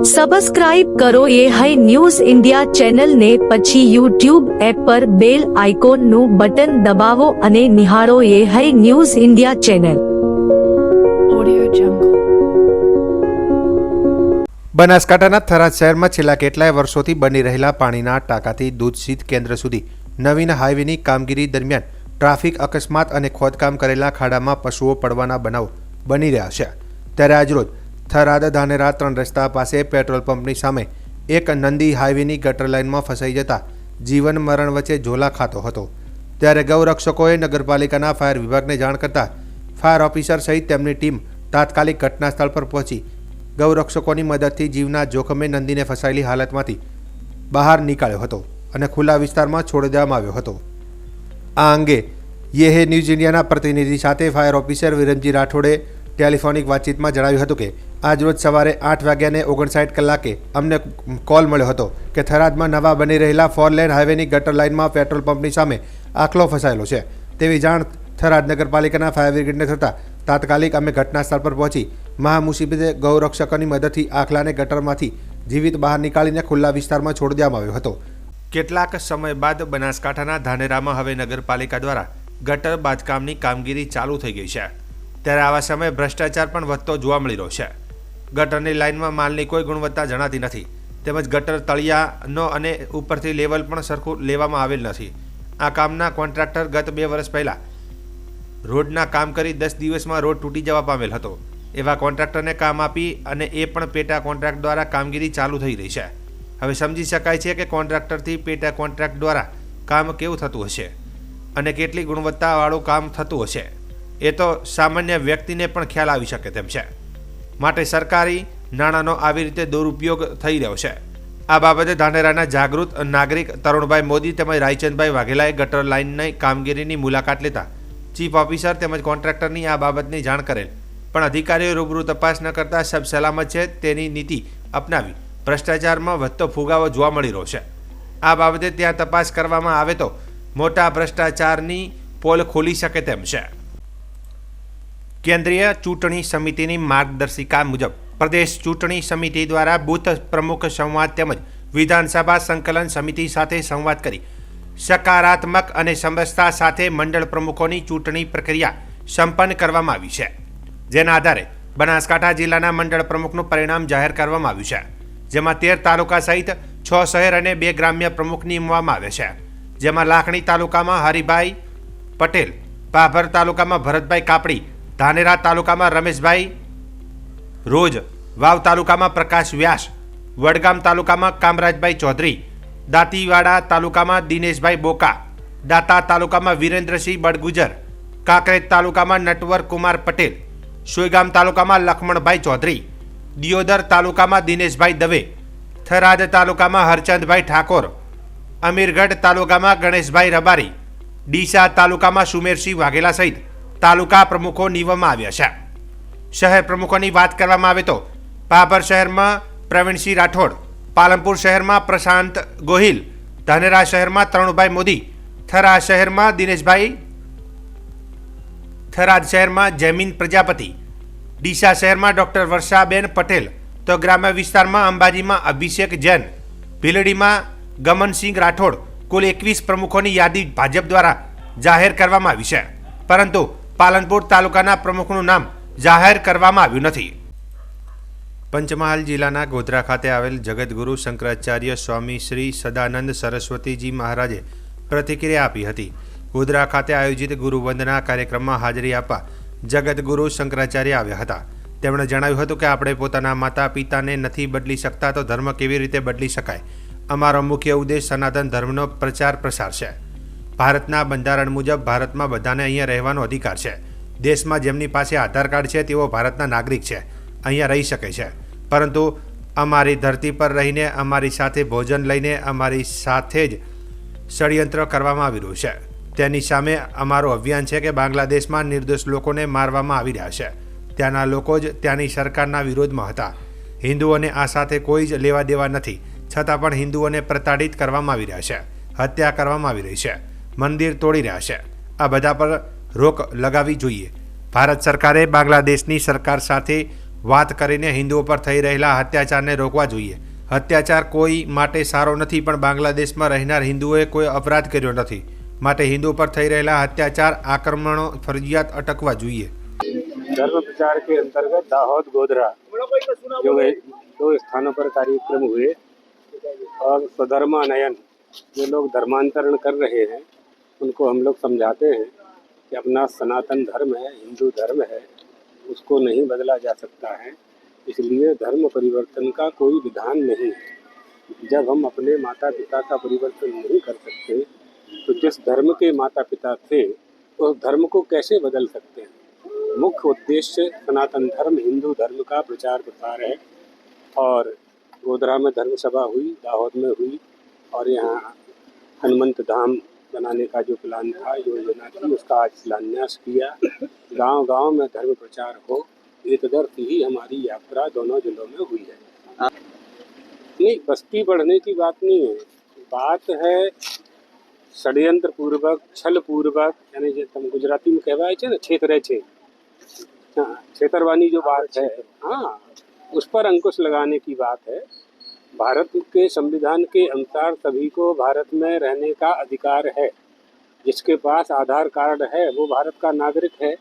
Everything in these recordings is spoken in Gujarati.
સબસ્ક્રાઇબ કરો એ હાઈ ન્યૂઝ ઇન્ડિયા ચેનલ ને પછી યુટ્યુબ એપ પર બેલ આઇકોન નું બટન દબાવો અને નિહાળો એ હાઈ ન્યૂઝ ઇન્ડિયા ચેનલ। બનાસકાંઠાના થરાદ શહેરમાં છેલ્લા કેટલાય વર્ષોથી બની રહેલા પાણીના ટાંકાથી દૂધ શીત કેન્દ્ર સુધી નવીન હાઈવેની કામગીરી દરમિયાન ટ્રાફિક અકસ્માત અને ખોદકામ કરેલા ખાડામાં પશુઓ પડવાના બનાવો બની રહ્યા છે। ત્યારે આજરોજ થરાદ ધાનેરા 3 રસ્તા પાસે પેટ્રોલ પંપની સામે એક નંદી હાઈવેની ગટર લાઇનમાં ફસાઈ જતા જીવન મરણ વચ્ચે ઝોલા ખાતો હતો। ત્યારે ગૌરક્ષકોએ નગરપાલિકાના ફાયર વિભાગને જાણ કરતા ફાયર ઓફિસર સહિત તેમની ટીમ તાત્કાલિક ઘટના સ્થળ પર પહોંચી ગૌરક્ષકોની મદદથી જીવના જોખમે નંદીને ફસાયેલી હાલતમાંથી બહાર નીકાળ્યો હતો અને ખુલ્લા વિસ્તારમાં છોડી દેવામાં આવ્યો હતો। આ અંગે યે ન્યૂઝ ઇન્ડિયાના પ્રતિનિધિ સાથે ફાયર ઓફિસર વિરમજી રાઠોડે ટેલિફોનિક વાતચીતમાં જણાવ્યું હતું કે આજરોજ સવારે 8:59 અમને કોલ મળ્યો હતો કે થરાદમાં નવા બની રહેલા 4 લેન હાઈવેની ગટર લાઇનમાં પેટ્રોલ પંપની સામે આખલો ફસાયેલો છે તેવી જાણ થરાદ નગરપાલિકાના ફાયર બ્રિગેડને થતાં તાત્કાલિક અમે ઘટના સ્થળ પર પહોંચી મહામુસીબતે ગૌરક્ષકોની મદદથી આખલાને ગટરમાંથી જીવિત બહાર નીકાળીને ખુલ્લા વિસ્તારમાં છોડી દેવામાં આવ્યો હતો। કેટલાક સમય બાદ બનાસકાંઠાના ધાનેરામાં હવે નગરપાલિકા દ્વારા ગટર બાંધકામની કામગીરી ચાલુ થઈ ગઈ છે। ત્યારે આવા સમયે ભ્રષ્ટાચાર પણ વધતો જોવા મળી રહ્યો છે। ગટરની લાઇનમાં માલની કોઈ ગુણવત્તા જણાતી નથી તેમજ ગટર તળિયાનો અને ઉપરથી લેવલ પણ સરખું લેવામાં આવેલ નથી। આ કામના કોન્ટ્રાક્ટર ગત 2 વર્ષ પહેલાં રોડના કામ કરી 10 દિવસમાં રોડ તૂટી જવા પામેલ હતો। એવા કોન્ટ્રાક્ટરને કામ આપી અને એ પણ પેટા કોન્ટ્રાક્ટ દ્વારા કામગીરી ચાલુ થઈ રહી છે। હવે સમજી શકાય છે કે કોન્ટ્રાક્ટરથી પેટા કોન્ટ્રાક્ટ દ્વારા કામ કેવું થતું હશે અને કેટલી ગુણવત્તાવાળું કામ થતું હશે એ તો સામાન્ય વ્યક્તિને પણ ખ્યાલ આવી શકે તેમ છે। માટે સરકારી નાણાંનો આવી રીતે દુરુપયોગ થઈ રહ્યો છે। આ બાબતે ધાનેરાના જાગૃત નાગરિક તરુણભાઈ મોદી તેમજ રાયચંદભાઈ વાઘેલાએ ગટર લાઇનની કામગીરીની મુલાકાત લેતા ચીફ ઓફિસર તેમજ કોન્ટ્રાક્ટરની આ બાબતની જાણ કરેલ પણ અધિકારીઓ રૂબરૂ તપાસ ન કરતા સબ સલામત છે તેની નીતિ અપનાવી ભ્રષ્ટાચારમાં વધતો ફુગાવો જોવા મળી રહ્યો છે। આ બાબતે ત્યાં તપાસ કરવામાં આવે તો મોટા ભ્રષ્ટાચારની પોલ ખોલી શકે તેમ છે। કેન્દ્રીય ચૂંટણી સમિતિની માર્ગદર્શિકા મુજબ પ્રદેશ ચૂંટણી સમિતિ દ્વારા બૂથ પ્રમુખ સંવાદ તેમજ વિધાનસભા સંકલન સમિતિ સાથે સંવાદ કરી સકારાત્મક અને સમરસતા સાથે મંડળ પ્રમુખોની ચૂંટણી પ્રક્રિયા સંપન્ન કરવામાં આવી છે। જેના આધારે બનાસકાંઠા જિલ્લાના મંડળ પ્રમુખનું પરિણામ જાહેર કરવામાં આવ્યું છે। જેમાં 13 તાલુકા સહિત 6 શહેર અને 2 ગ્રામ્ય પ્રમુખ નિમવામાં આવે છે। જેમાં લાખણી તાલુકામાં હરિભાઈ પટેલ, પાભર તાલુકામાં ભરતભાઈ કાપડી, ધાનેરા તાલુકામાં રમેશભાઈ રોજ, વાવ તાલુકામાં પ્રકાશ વ્યાસ, વડગામ તાલુકામાં કામરાજભાઈ ચૌધરી, દાંતીવાડા તાલુકામાં દિનેશભાઈ બોકા, દાતા તાલુકામાં વિરેન્દ્રસિંહ બડગુજર, કાંકરેજ તાલુકામાં નટવર કુમાર પટેલ, સોયગામ તાલુકામાં લખમણભાઈ ચૌધરી, દિયોદર તાલુકામાં દિનેશભાઈ દવે, થરાદ તાલુકામાં હરચંદભાઈ ઠાકોર, અમીરગઢ તાલુકામાં ગણેશભાઈ રબારી, ડીસા તાલુકામાં સુમેરસિંહ વાઘેલા સહિત તાલુકા પ્રમુખો નિમવામાં આવ્યા છે। શહેર પ્રમુખોની વાત કરવામાં આવે તો પાભર શહેરમાં પ્રવીણસિંહ રાઠોડ, પાલનપુર શહેરમાં પ્રશાંત ગોહિલ, ધાનેરા શહેરમાં તરુણભાઈ મોદી, થરાદ શહેરમાં દિનેશભાઈ, થરાદ શહેરમાં જયમીન પ્રજાપતિ, ડીસા શહેરમાં ડૉક્ટર વર્ષાબેન પટેલ, તો ગ્રામ્ય વિસ્તારમાં અંબાજીમાં અભિષેક જૈન, ભીલડીમાં ગમનસિંહ રાઠોડ, કુલ 21 પ્રમુખોની યાદી ભાજપ દ્વારા જાહેર કરવામાં આવી છે। પરંતુ પાલનપુર તાલુકાના પ્રમુખનું નામ જાહેર કરવામાં આવ્યું નથી। પંચમહાલ જિલ્લાના ગોધરા ખાતે આવેલ જગતગુરુ શંકરાચાર્ય સ્વામી શ્રી સદાનંદ સરસ્વતીજી મહારાજે પ્રતિક્રિયા આપી હતી। ગોધરા ખાતે આયોજિત ગુરુવંદના કાર્યક્રમમાં હાજરી આપવા જગતગુરુ શંકરાચાર્ય આવ્યા હતા। તેમણે જણાવ્યું હતું કે આપણે પોતાના માતા પિતાને નથી બદલી શકતા તો ધર્મ કેવી રીતે બદલી શકાય। અમારો મુખ્ય ઉદ્દેશ સનાતન ધર્મનો પ્રચાર પ્રસાર છે। ભારતના બંધારણ મુજબ ભારતમાં બધાને અહીંયા રહેવાનો અધિકાર છે। દેશમાં જેમની પાસે આધાર કાર્ડ છે તેઓ ભારતના નાગરિક છે, અહીંયા રહી શકે છે, પરંતુ અમારી ધરતી પર રહીને અમારી સાથે ભોજન લઈને અમારી સાથે જ ષડયંત્ર કરવામાં આવી રહ્યું છે। તેની સામે અમારું અભિયાન છે કે બાંગ્લાદેશમાં નિર્દોષ લોકોને મારવામાં આવી રહ્યા છે। ત્યાંના લોકો જ ત્યાંની સરકારના વિરોધમાં હતા। હિન્દુઓને આ સાથે કોઈ જ લેવા દેવા નથી, છતાં પણ હિન્દુઓને પ્રતાડિત કરવામાં આવી રહ્યા છે, હત્યા કરવામાં આવી રહી છે, મંદિર તોડી રહ્યા છે। આ બધા પર રોક લગાવવી જોઈએ। ભારત સરકારે બાંગ્લાદેશની સરકાર સાથે વાત કરીને હિન્દુઓ પર થઈ રહેલા અત્યાચારને રોકવા જોઈએ. અત્યાચાર કોઈ માટે સારો નથી, પણ બાંગ્લાદેશમાં રહેનાર હિન્દુઓએ કોઈ અપરાધ કર્યો નથી, માટે હિન્દુઓ पर થઈ રહેલા અત્યાચાર આક્રમણો ફરજિયાત અટકવા જોઈએ. धर्म प्रचार के अंतर्गत दाहोद गोधरा जो है 2 स्थानों पर कार्यक्रम हुए और स्वधर्मानयन जो लोग धर्मांतरण कर रहे हैं उनको हम लोग समझाते हैं कि अपना सनातन धर्म है, हिंदू धर्म है, उसको नहीं बदला जा सकता है, इसलिए धर्म परिवर्तन का कोई विधान नहीं है। जब हम अपने माता पिता का परिवर्तन नहीं कर सकते तो जिस धर्म के माता पिता थे उस धर्म को कैसे बदल सकते हैं। मुख्य उद्देश्य सनातन धर्म हिंदू धर्म का प्रचार प्रसार है और गोधरा में धर्म सभा हुई, दाहोद में हुई और यहाँ हनुमंत धाम बनाने का जो प्लान था, योजना थी, उसका आज शिलान्यास किया। गांव-गांव में धर्म प्रचार हो, एक दर्थ ही हमारी यात्रा दोनों जिलों में हुई है। नहीं, बस्ती बढ़ने की बात नहीं है, बात है षड्यंत्र पूर्वक, छल पूर्वक, यानी जो तुम गुजराती में कहवाय छे ने छेतरे छे, हाँ, छेतरवानी जो बात है, हाँ, उस पर अंकुश लगाने की बात है। भारत के संविधान के अनुसार सभी को भारत में रहने का अधिकार है। जिसके पास आधार कार्ड है वो भारत का नागरिक है,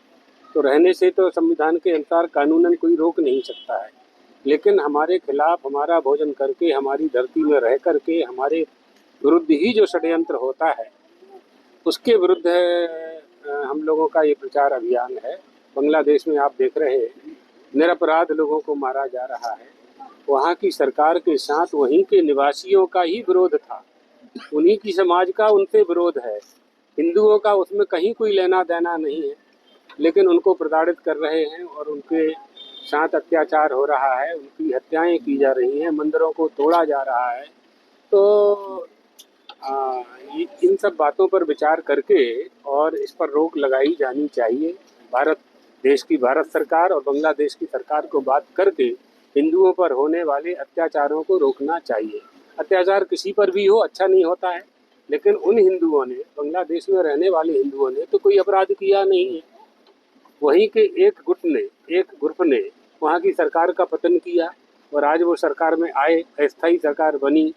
तो रहने से तो संविधान के अनुसार कानूनन कोई रोक नहीं सकता है। लेकिन हमारे खिलाफ हमारा भोजन करके, हमारी धरती में रह करके हमारे विरुद्ध ही जो षड्यंत्र होता है उसके विरुद्ध हम लोगों का ये प्रचार अभियान है। बांग्लादेश में आप देख रहे हैं निरपराध लोगों को मारा जा रहा है। वहाँ की सरकार के साथ वहीं के निवासियों का ही विरोध था, उन्हीं की समाज का उनसे विरोध है। हिंदुओं का उसमें कहीं कोई लेना देना नहीं है, लेकिन उनको प्रताड़ित कर रहे हैं और उनके साथ अत्याचार हो रहा है, उनकी हत्याएं की जा रही हैं, मंदिरों को तोड़ा जा रहा है। तो इन सब बातों पर विचार करके और इस पर रोक लगाई जानी चाहिए। भारत सरकार और बांग्लादेश की सरकार को बात करके हिंदुओं पर होने वाले अत्याचारों को रोकना चाहिए। अत्याचार किसी पर भी हो अच्छा नहीं होता है, लेकिन उन हिंदुओं ने, बांग्लादेश में रहने वाले हिंदुओं ने तो कोई अपराध किया नहीं है। वहीं के एक ग्रुप ने वहाँ की सरकार का पतन किया और आज वो सरकार में आए, अस्थायी सरकार बनी,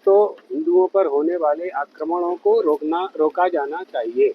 तो हिंदुओं पर होने वाले आक्रमणों को रोका जाना चाहिए।